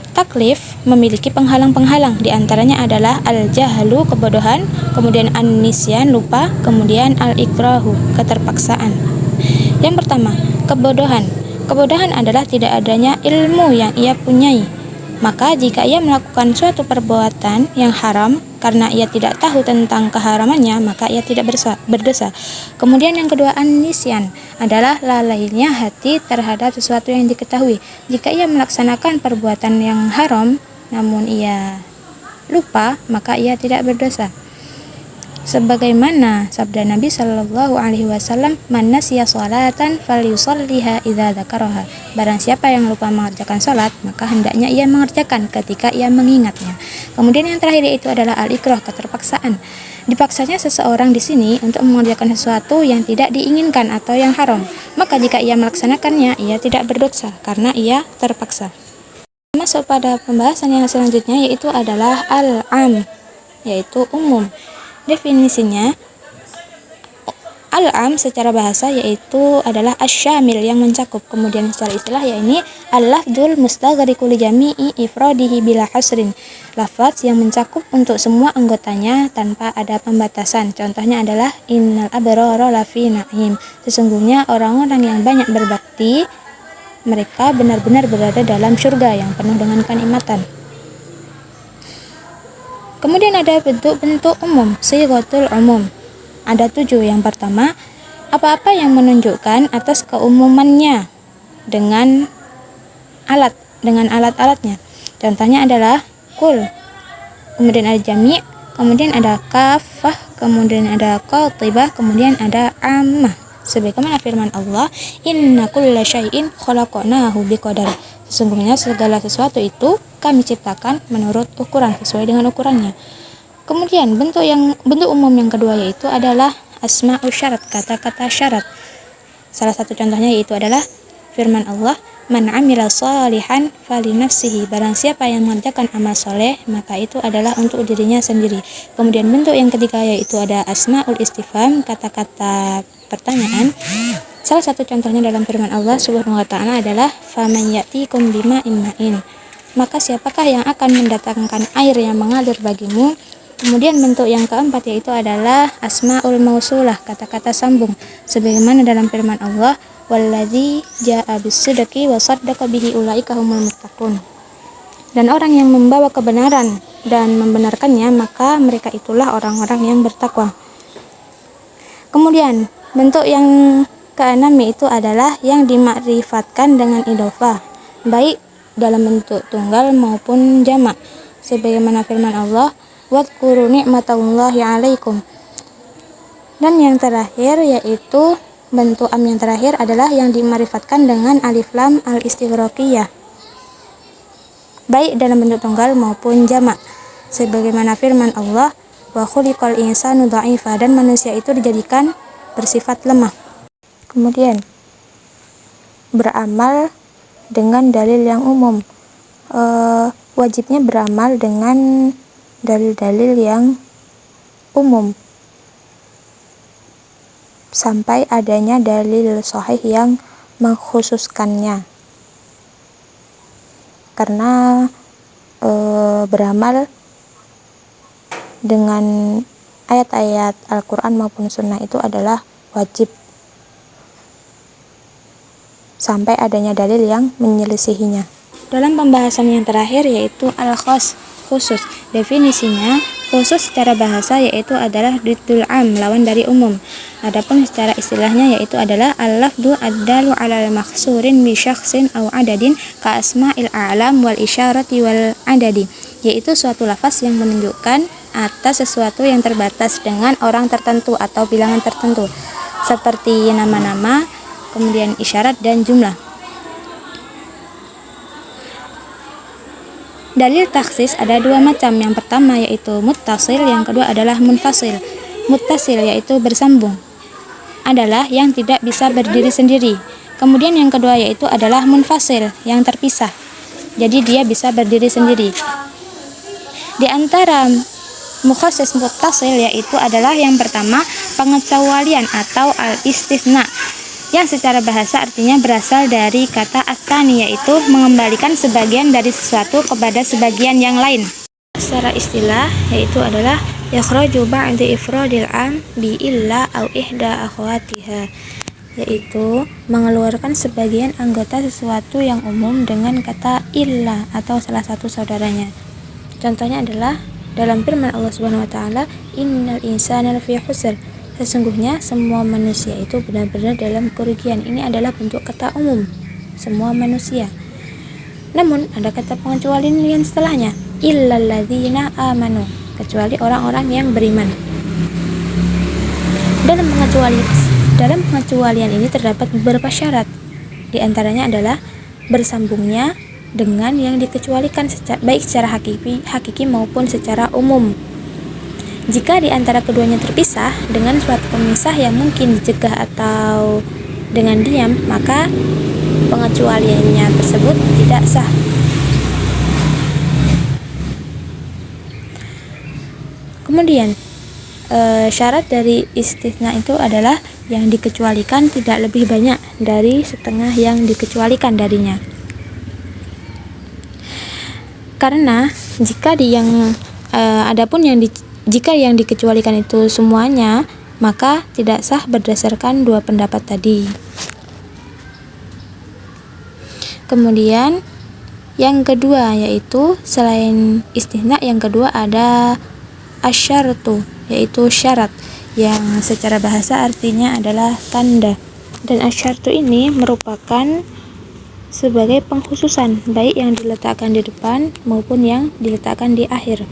Taklif memiliki penghalang-penghalang, di antaranya adalah al-jahlu, kebodohan, kemudian an-nisyan, lupa, kemudian al-ikrahu, keterpaksaan. Yang pertama, kebodohan. Kebodohan adalah tidak adanya ilmu yang ia punyai. Maka jika ia melakukan suatu perbuatan yang haram karena ia tidak tahu tentang keharamannya, maka ia tidak berdosa. Kemudian yang kedua, an-nisyan adalah lalainya hati terhadap sesuatu yang diketahui. Jika ia melaksanakan perbuatan yang haram namun ia lupa, maka ia tidak berdosa. Sebagaimana sabda Nabi Shallallahu Alaihi Wasallam, "Man nasiya sholatan falyusalliha idza dzakaraha." Barang siapa yang lupa mengerjakan sholat, maka hendaknya ia mengerjakan ketika ia mengingatnya. Kemudian yang terakhir yaitu adalah al-ikrah, keterpaksaan. Dipaksanya seseorang di sini untuk mengerjakan sesuatu yang tidak diinginkan atau yang haram. Maka jika ia melaksanakannya, ia tidak berdosa karena ia terpaksa. Masuk pada pembahasan yang selanjutnya yaitu adalah al-am, yaitu umum. Definisinya, al-am secara bahasa yaitu adalah asyamil, yang mencakup. Kemudian secara istilah yakni al-lafdzul mustaghriqu li jami'i ifradihi bila hasrin, lafaz yang mencakup untuk semua anggotanya tanpa ada pembatasan. Contohnya adalah innal abrara lafi na'im, sesungguhnya orang-orang yang banyak berbakti mereka benar-benar berada dalam surga yang penuh dengan kenikmatan. Kemudian ada bentuk-bentuk umum, sighatul umum. Ada 7. Yang pertama, apa-apa yang menunjukkan atas keumumannya dengan alat-alatnya. Contohnya adalah kul, kemudian ada jami', kemudian ada kafah, kemudian ada qatibah, kemudian ada ammah. Sebagaimana firman Allah, inna kulla syai'in khalaqnahu biqadar. Sesungguhnya segala sesuatu itu kami ciptakan menurut ukuran, sesuai dengan ukurannya. Kemudian bentuk umum yang kedua yaitu adalah asma'ul syarat, kata-kata syarat. Salah satu contohnya yaitu adalah firman Allah, man amila salihan fali nafsihi. Barang siapa yang mengerjakan amal soleh, maka itu adalah untuk dirinya sendiri. Kemudian bentuk yang ketiga yaitu ada asma'ul istifham, kata-kata pertanyaan. Salah satu contohnya dalam firman Allah Subhanahu wa taala adalah faman ya'tikum bima'in ma'in. Maka siapakah yang akan mendatangkan air yang mengalir bagimu? Kemudian bentuk yang keempat yaitu adalah asma'ul mausulah, kata-kata sambung. Sebagaimana dalam firman Allah, walladzi jaa'a bis-sidqi wa saddaqa bihi ulaika humul muttaqun. Dan orang yang membawa kebenaran dan membenarkannya, maka mereka itulah orang-orang yang bertakwa. Kemudian bentuk yang keenam yaitu adalah yang dimakrifatkan dengan idhofah, baik dalam bentuk tunggal maupun jamak. Sebagaimana firman Allah, wadhkuru ni'matallahi 'alaikum. Dan yang terakhir yaitu bentuk yang terakhir adalah yang dimakrifatkan dengan alif lam al-istighraqiyah, baik dalam bentuk tunggal maupun jamak. Sebagaimana firman Allah, wa khuliqal insanu dha'ifa, dan manusia itu dijadikan bersifat lemah. Kemudian beramal dengan dalil yang umum. Wajibnya beramal dengan dalil-dalil yang umum sampai adanya dalil sahih yang mengkhususkannya. Karena beramal dengan ayat-ayat Al-Quran maupun Sunnah itu adalah wajib sampai adanya dalil yang menyelisihinya. Dalam pembahasan yang terakhir yaitu al-khas, khusus. Definisinya, khusus secara bahasa yaitu adalah diddul am, lawan dari umum. Adapun secara istilahnya yaitu adalah al-lafdu ad-dalu 'alal makhsurin bi syakhsin aw adadin ka asma'il a'lam wal isyarati wal adadi, yaitu suatu lafaz yang menunjukkan atas sesuatu yang terbatas dengan orang tertentu atau bilangan tertentu, seperti nama-nama, kemudian isyarat dan jumlah. Dalil taksis ada 2 macam. Yang pertama yaitu muttasil, yang kedua adalah munfasil. Muttasil yaitu bersambung, adalah yang tidak bisa berdiri sendiri. Kemudian yang kedua yaitu adalah munfasil, yang terpisah, jadi dia bisa berdiri sendiri. Di antara mukhassis muttasil yaitu adalah yang pertama pengecualian atau al-istitsna, yang secara bahasa artinya berasal dari kata at-tani, yaitu mengembalikan sebagian dari sesuatu kepada sebagian yang lain. Secara istilah yaitu adalah yakhraju ba'da ifradil am bi illa au ihda akhwatiha, yaitu mengeluarkan sebagian anggota sesuatu yang umum dengan kata illa atau salah satu saudaranya. Contohnya adalah dalam firman Allah Subhanahu wa taala, innal insana lafi khusr. Sesungguhnya semua manusia itu benar-benar dalam kerugian. Ini adalah bentuk kata umum, semua manusia. Namun ada kata pengecualian yang setelahnya, illal ladzina amanu, kecuali orang-orang yang beriman. Dalam pengecualian ini terdapat beberapa syarat. Di antaranya adalah bersambungnya dengan yang dikecualikan baik secara hakiki maupun secara umum. Jika di antara keduanya terpisah dengan suatu pemisah yang mungkin dicegah atau dengan diam, maka pengecualiannya tersebut tidak sah. Kemudian syarat dari istitsna itu adalah yang dikecualikan tidak lebih banyak dari setengah yang dikecualikan darinya. Karena jika jika yang dikecualikan itu semuanya, maka tidak sah berdasarkan 2 pendapat tadi. Kemudian Yang kedua yaitu selain istisna, yang kedua ada asyartu, yaitu syarat, yang secara bahasa artinya adalah tanda. Dan asyartu ini merupakan sebagai pengkhususan, baik yang diletakkan di depan maupun yang diletakkan di akhir.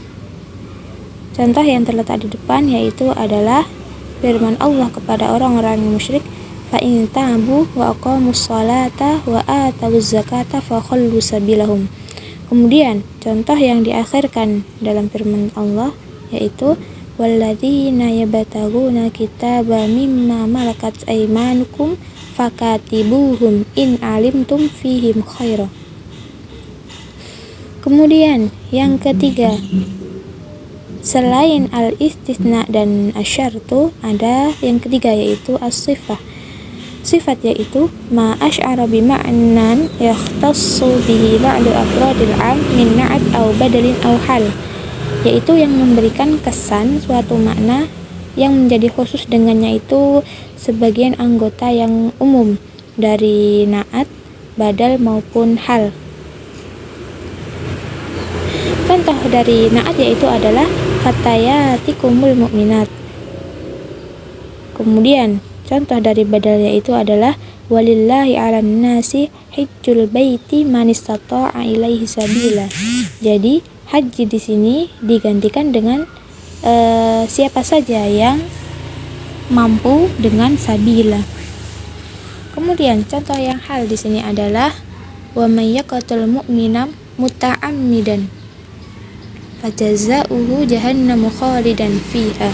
Contoh yang terletak di depan yaitu adalah firman Allah kepada orang-orang yang musyrik, fa in tabu wa aqamus sholata wa atawuz zakata fa khallu sabilahum. Kemudian contoh yang diakhirkan dalam firman Allah yaitu walladzina yabtaghuna kitaba mimma malakat aymanukum fakatibuhum in alimtum fihim khaira. Kemudian yang ketiga, selain al-istisna dan asyartu, ada yang ketiga yaitu as-sifah. Sifat yaitu ma asy'ara bi ma'nan yahtassu bihi ba'du afradil 'am min na'at aw badalin aw hal, yaitu yang memberikan kesan suatu makna yang menjadi khusus dengannya itu sebagian anggota yang umum dari na'at, badal maupun hal. Contoh dari na'at yaitu adalah fatayatikumul mu'minat. Kemudian contoh dari badal yaitu adalah walillahi 'alan nasi hajjul baiti man istata'a ilaihi sabila. Jadi haji di sini digantikan dengan siapa saja yang mampu dengan sabila. Kemudian contoh yang hal di sini adalah wa may yaqtul mu'mina muta'ammidan fajaza'uhu jahannamu khalidan fiha.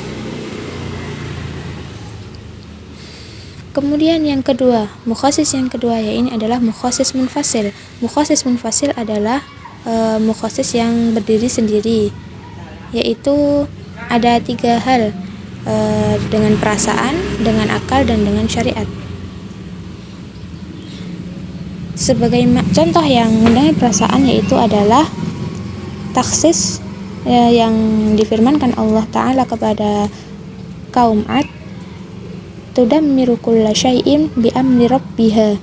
Kemudian yang kedua, mukhasis yang kedua ya ini adalah mukhasis munfasil. Mukhasis munfasil adalah mukhasis yang berdiri sendiri, yaitu ada 3 hal, dengan perasaan, dengan akal, dan dengan syariat. Sebagai contoh yang dengan perasaan yaitu adalah taksis yang difirmankan Allah Ta'ala kepada kaum Ad, tudammiru kulla syai'in bi amri rabbiha,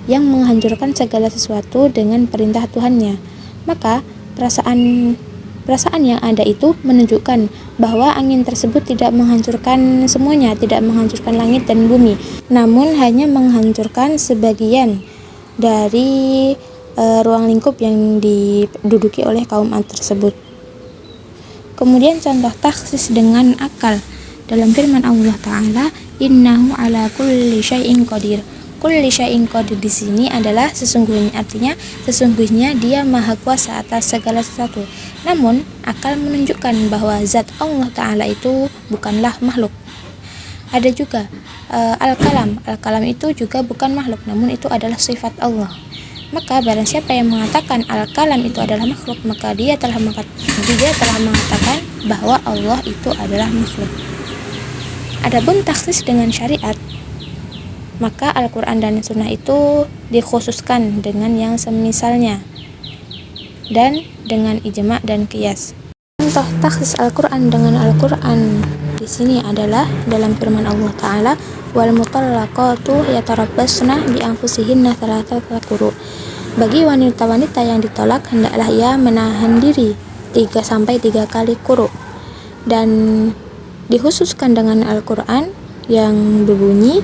yang menghancurkan segala sesuatu dengan perintah Tuhannya. Maka perasaan yang ada itu menunjukkan bahwa angin tersebut tidak menghancurkan semuanya, tidak menghancurkan langit dan bumi, namun hanya menghancurkan sebagian dari ruang lingkup yang diduduki oleh kaum Ad tersebut. Kemudian contoh taksis dengan akal dalam firman Allah Ta'ala, innahu ala kulli syai'in qadir. Kulli syai'in qadir di sini adalah sesungguhnya, artinya sesungguhnya dia maha kuasa atas segala sesuatu. Namun akal menunjukkan bahwa zat Allah Ta'ala itu bukanlah makhluk. Ada juga al-kalam. Al-kalam itu juga bukan makhluk, namun itu adalah sifat Allah. Maka barang siapa yang mengatakan al-kalam itu adalah makhluk, maka dia telah mengatakan bahwa Allah itu adalah makhluk. Adapun taksis dengan syariat, maka Al-Quran dan Sunnah itu dikhususkan dengan yang semisalnya dan dengan ijma' dan qiyas. Contoh taksis Al-Quran dengan Al-Quran di sini adalah dalam firman Allah Ta'ala, wal mutallaqatu yatarabbasna bi anfusihinna thalathata quru. Bagi wanita-wanita yang ditolak hendaklah ia menahan diri 3 kali quru. Dan dikhususkan dengan Al-Quran yang berbunyi,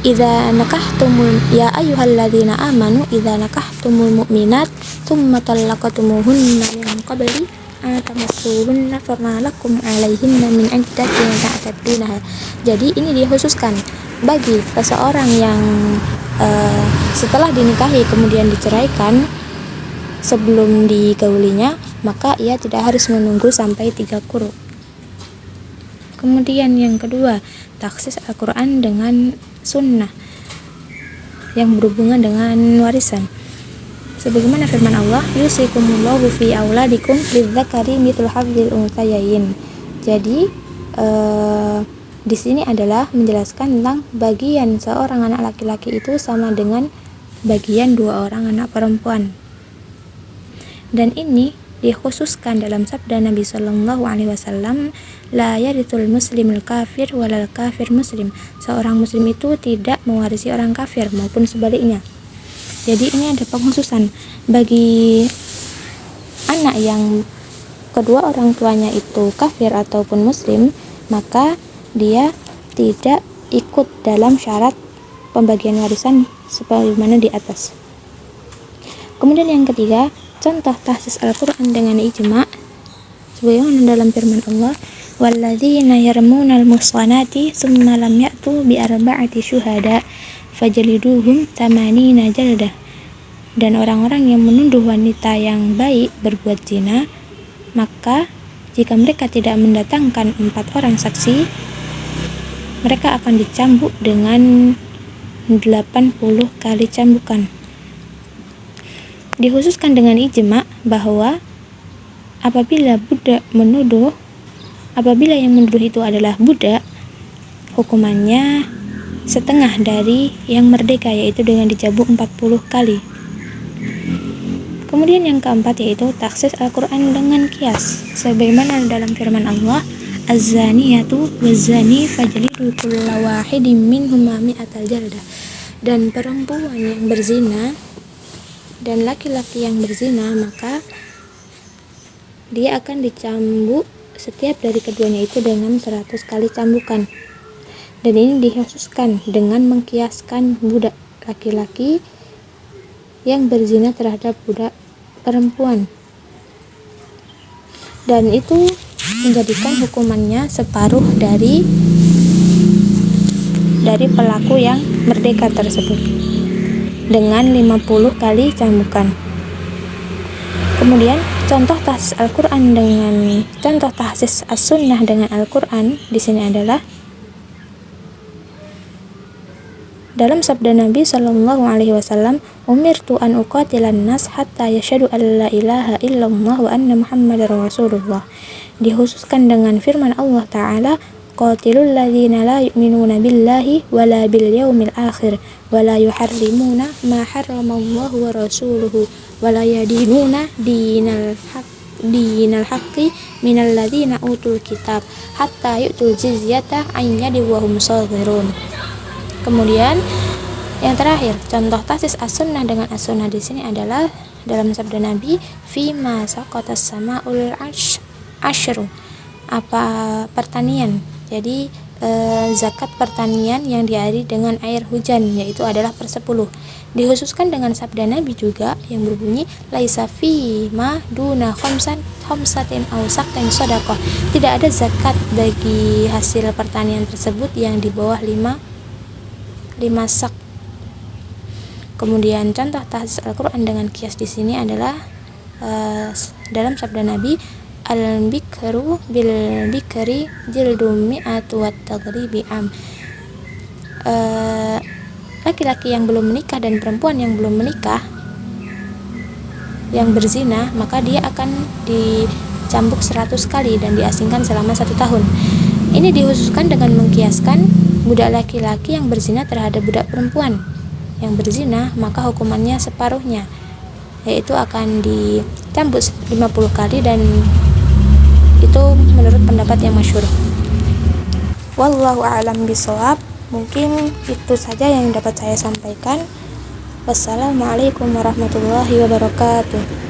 idza nakahtumul ya ayyuhalladzina amanu idza nakahtumul mu'minat tsumma talaqtumuhunna min qabli an tamassuhunna fama lakum 'alaihinna min iddatin ta'tadunaha. Jadi ini dikhususkan bagi seseorang yang setelah dinikahi kemudian diceraikan sebelum digaulinya, maka ia tidak harus menunggu sampai 3 quru. Kemudian yang kedua, taksis Al-Quran dengan Sunnah yang berhubungan dengan warisan. Sebagaimana firman Allah, yusikumullahu fi auladikum lidzakari mithlu hadzil unthayain. Jadi di sini adalah menjelaskan tentang bagian seorang anak laki-laki itu sama dengan bagian 2 orang anak perempuan. Dan ini dikhususkan dalam sabda Nabi Shallallahu Alaihi Wasallam, la yarithul muslimul kafir walal kafir muslim. Seorang muslim itu tidak mewarisi orang kafir maupun sebaliknya. Jadi ini ada pengkhususan bagi anak yang kedua orang tuanya itu kafir ataupun muslim, maka dia tidak ikut dalam syarat pembagian warisan sebagaimana di atas. Kemudian yang ketiga, contoh tahsis Al-Quran dengan ijma' sebagaimana dalam firman Allah, walladzina yarmunal muhsanati tsumma lam ya'tu bi arba'ati syuhada fajliduhum 80 jaldah. Dan orang-orang yang menuduh wanita yang baik berbuat zina, maka jika mereka tidak mendatangkan 4 orang saksi, mereka akan dicambuk dengan 80 kali cambukan. Dikhususkan dengan ijma' bahwa apabila yang menuduh itu adalah budak, hukumannya setengah dari yang merdeka, yaitu dengan dicambuk 40 kali. Kemudian yang keempat yaitu taksis Al-Quran dengan kias sebagaimana dalam firman Allah, az-zaniyatu waz-zani fajlidu kulla wahidin minhuma mi'atal jaldah. Dan perempuan yang berzina dan laki-laki yang berzina, maka dia akan dicambuk setiap dari keduanya itu dengan 100 kali cambukan. Dan ini dikhususkan dengan mengkiaskan budak laki-laki yang berzina terhadap budak perempuan, dan itu menjadikan hukumannya separuh dari pelaku yang merdeka tersebut dengan 50 kali cambukan. Kemudian contoh tahsis Al-Quran dengan contoh tahsis As-Sunnah dengan Al-Quran di sini adalah dalam sabda Nabi Shallallahu Alaihi Wasallam, umirtu an uqatilan nas hatta yashhadu an la ilaha illallah wa anna muhammadar rasulullah. Dikhususkan dengan firman Allah Ta'ala, qatilul ladzina la yu'minuna billahi wa la bil yaumil akhir wa la yuharrimuna ma harramallahu wa rasuluhu wa la yadinuna dinal haqqi minal ladzina utul kitab hatta yu'tul jizyata an yadin wa hum saghirun. Kemudian yang terakhir, contoh tahsis as-sunnah dengan as-sunnah di sini adalah dalam sabda Nabi, fima saqatas samaul asyru, apa pertanian. Jadi zakat pertanian yang diairi dengan air hujan, yaitu adalah 1/10. Dikhususkan dengan sabda Nabi juga yang berbunyi, laisa fi ma duna khamsatin aw saqtin shadaqah. Tidak ada zakat bagi hasil pertanian tersebut yang di bawah 5 sak. Kemudian contoh tahsis Al-Quran dengan kias di sini adalah dalam sabda Nabi, al-bikru bil bikri jildum mi'atu wat taghribi am. Laki-laki yang belum menikah dan perempuan yang belum menikah yang berzina, maka dia akan dicambuk 100 kali dan diasingkan selama 1 tahun. Ini dikhususkan dengan mengkiaskan budak laki-laki yang berzina terhadap budak perempuan yang berzina, maka hukumannya separuhnya, yaitu akan dicambuk 50 kali, dan itu menurut pendapat yang masyhur. Wallahu a'lam bishawab. Mungkin itu saja yang dapat saya sampaikan. Wassalamualaikum warahmatullahi wabarakatuh.